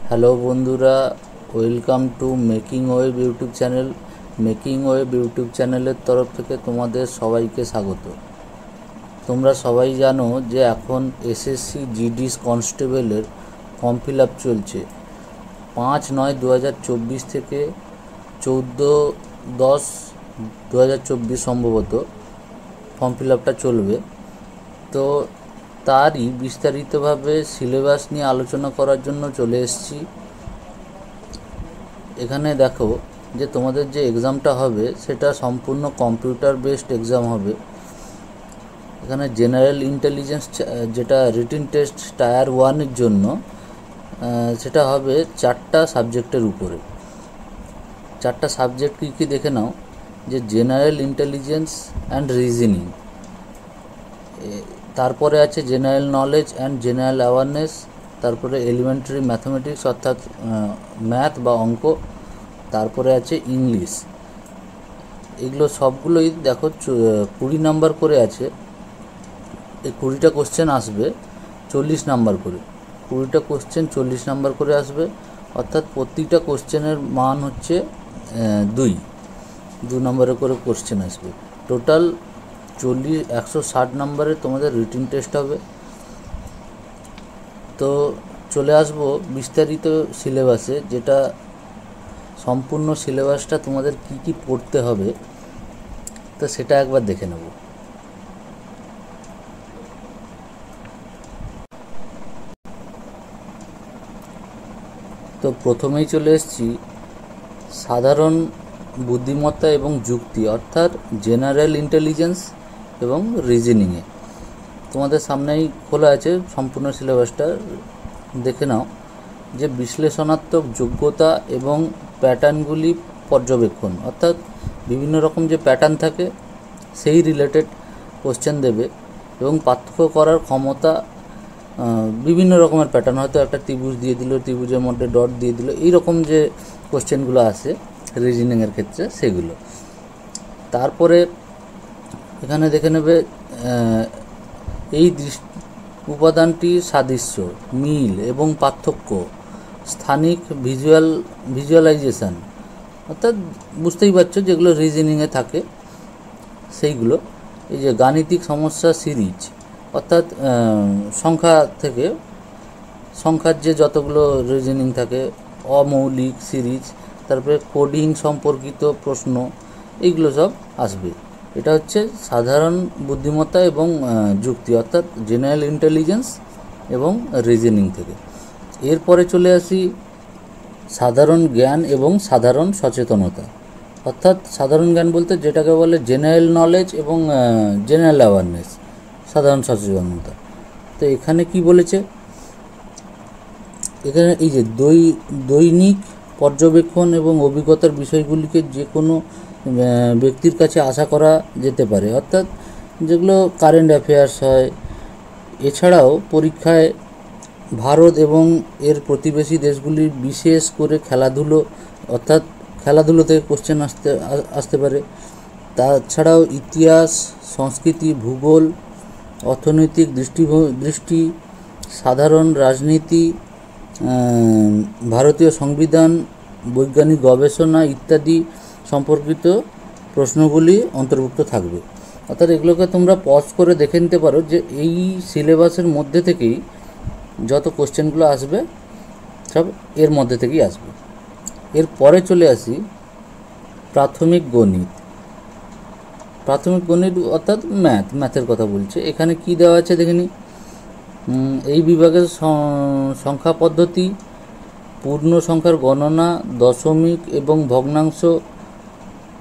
Hello বন্ধুরা, welcome to making web YouTube channel. Making web YouTube চ্যানেলের তরফ থেকে তোমাদের সবাইকে স্বাগত। তোমরা সবাই জানো যে এখন এসএসসি জিডি কনস্টেবলের ফর্ম ফিল আপ চলছে। 5/9/2024 থেকে 14/10/2024 সম্ভবত ফর্ম ফিল আপটা চলবে। তো তারই বিস্তারিতভাবে সিলেবাস নিয়ে আলোচনা করার জন্য চলে এসেছি। এখানে দেখো যে তোমাদের যে এক্সামটা হবে সেটা সম্পূর্ণ কম্পিউটার বেসড এক্সাম হবে। এখানে জেনারেল ইন্টেলিজেন্স যেটা রিটিন টেস্ট টায়ার 1-এর জন্য সেটা হবে 4টা সাবজেক্টের উপরে। 4টা সাবজেক্ট কী কী দেখে নাও, যে জেনারেল ইন্টেলিজেন্স অ্যান্ড রিজনিং, তারপরে আছে general knowledge and general awareness, তারপরে এলিমেন্টারি ম্যাথমেটিক্স অর্থাৎ ম্যাথ বা অঙ্ক, তারপরে আছে ইংলিশ। এগুলো সবগুলোই দেখো 20 নাম্বার করে আছে। এই 20টা কোশ্চেন আসবে 40 নাম্বার করে। 20টা কোশ্চেন 40 নাম্বার করে আসবে, অর্থাৎ প্রতিটা কোশ্চেনের মান হচ্ছে 2 নম্বরের করে কোশ্চেন আসবে। টোটাল 160 নম্বরে তোমাদের রিটিন টেস্ট হবে। তো চলে আসবো বিস্তারিত সিলেবাসে, যেটা সম্পূর্ণ সিলেবাসটা তোমাদের কি কি পড়তে হবে তো সেটা একবার দেখে নেব। তো প্রথমেই চলে এসেছি সাধারণ বুদ্ধিমত্তা এবং যুক্তি অর্থাৎ জেনারেল ইন্টেলিজেন্স এবং রিজনিংয়ে। তোমাদের সামনেই খোলা আছে সম্পূর্ণ সিলেবাসটা, দেখে নাও। যে বিশ্লেষণাত্মক যোগ্যতা এবং প্যাটার্নগুলি পর্যবেক্ষণ, অর্থাৎ বিভিন্ন রকম যে প্যাটার্ন থাকে সেই রিলেটেড কোশ্চেন দেবে, এবং পার্থক্য করার ক্ষমতা, বিভিন্ন রকমের প্যাটার্ন, হয়তো একটা ত্রিভুজ দিয়ে দিল, ত্রিভুজের মধ্যে ডট দিয়ে দিল, এইরকম যে কোশ্চেনগুলো আসে রিজনিংয়ের ক্ষেত্রে সেগুলো। তারপরে এখানে দেখে নেবে এই উপাদানটি সাদৃশ্য, মিল এবং পার্থক্য, স্থানিক ভিজুয়ালাইজেশান, অর্থাৎ বুঝতেই পারছো যেগুলো রিজনিংয়ে থাকে সেইগুলো। এই যে গাণিতিক সমস্যা সিরিজ, অর্থাৎ সংখ্যার যে যতগুলো রিজনিং থাকে, অমৌলিক সিরিজ, তারপরে কোডিং সম্পর্কিত প্রশ্ন, এইগুলো সব আসবে। এটা হচ্ছে সাধারণ বুদ্ধিমত্তা এবং যুক্তি অর্থাৎ জেনারেল ইন্টেলিজেন্স এবং রিজনিং থেকে। এরপরে চলে আসি সাধারণ জ্ঞান এবং সাধারণ সচেতনতা, অর্থাৎ সাধারণ জ্ঞান বলতে যেটাকে বলে জেনারেল নলেজ এবং জেনারেল অ্যাওয়ারনেস, সাধারণ সচেতনতা। তো এখানে কি বলেছে, এখানে এই যে দৈনিক পর্যবেক্ষণ এবং অভিজ্ঞতার বিষয়গুলিকে যে কোনো ব্যক্তির কাছে আশা করা যেতে পারে, অর্থাৎ যেগুলো কারেন্ট অ্যাফেয়ার্স হয়। এছাড়াও পরীক্ষায় ভারত এবং এর প্রতিবেশী দেশগুলির বিশেষ করে খেলাধুলো, অর্থাৎ খেলাধুলো থেকে কোশ্চেন আসতে পারে। তাছাড়াও ইতিহাস, সংস্কৃতি, ভূগোল, অর্থনৈতিক দৃষ্টি, সাধারণ রাজনীতি, ভারতীয় সংবিধান, বৈজ্ঞানিক গবেষণা ইত্যাদি সম্পর্কিত প্রশ্নগুলি অন্তর্ভুক্ত থাকবে। অর্থাৎ এগুলোকে তোমরা পজ করে দেখে নিতে পারো যে এই সিলেবাসের মধ্যে থেকেই যত কোশ্চেনগুলো আসবে সব এর মধ্যে থেকেই আসবে। এরপরে চলে আসি প্রাথমিক গণিত। প্রাথমিক গণিত অর্থাৎ ম্যাথের কথা বলছে। এখানে কি দেওয়া আছে দেখে নি। এই বিভাগের সংখ্যা পদ্ধতি, পূর্ণ সংখ্যার গণনা, দশমিক এবং ভগ্নাংশ,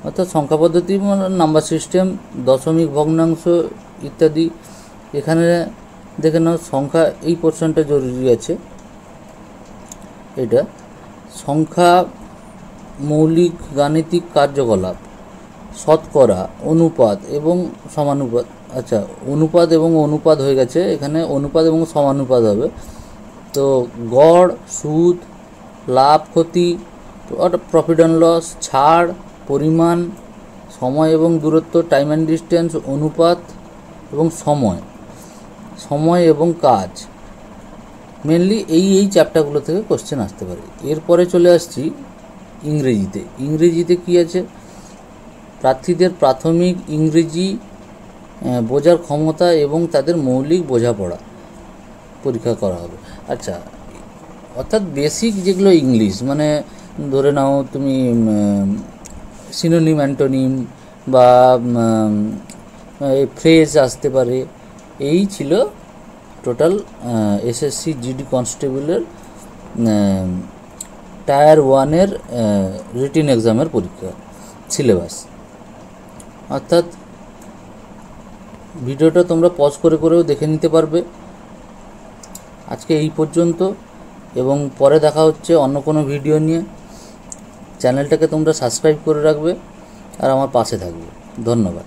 অর্থাৎ সংখ্যা পদ্ধতি নাম্বার সিস্টেম, দশমিক, ভগ্নাংশ ইত্যাদি। এখানে দেখে নাও সংখ্যা, এই পোর্শনটা জরুরি আছে। এটা সংখ্যা, মৌলিক গাণিতিক কার্যকলাপ, শতকরা, অনুপাত এবং সমানুপাত। আচ্ছা, অনুপাত এবং অনুপাত হয়ে গেছে, এখানে অনুপাত এবং সমানুপাত হবে। তো গড়, সুদ, লাভ ক্ষতি, প্রফিট অ্যান্ড লস, ছাড়, পরিমাণ, সময় এবং দূরত্ব, টাইম অ্যান্ড ডিস্টেন্স, অনুপাত এবং সময় এবং কাজ, মেনলি এই চ্যাপ্টারগুলো থেকে কোশ্চেন আসতে পারে। এরপরে চলে আসছি ইংরেজিতে। ইংরেজিতে কি আছে, প্রার্থীদের প্রাথমিক ইংরেজি বোঝার ক্ষমতা এবং তাদের মৌলিক বোঝাপড়া পরীক্ষা করা হবে। আচ্ছা, অর্থাৎ বেসিক যেগুলো ইংলিশ, মানে ধরে নাও তুমি সিনোনিম, অ্যান্টোনিম বা ফ্রেজ আসতে পারে। এই ছিল টোটাল এসএসসি জিডি কনস্টেবলের টায়ার 1-এর রিটিন এক্সামের পরীক্ষা সিলেবাস। অর্থাৎ ভিডিওটা তোমরা পজ করে করেও দেখে নিতে পারবে। আজকে এই পর্যন্ত, এবং পরে দেখা হচ্ছে অন্য কোনো ভিডিও নিয়ে। চ্যানেলটাকে তোমরা সাবস্ক্রাইব করে রাখবে আর আমার পাশে থাকবে। ধন্যবাদ।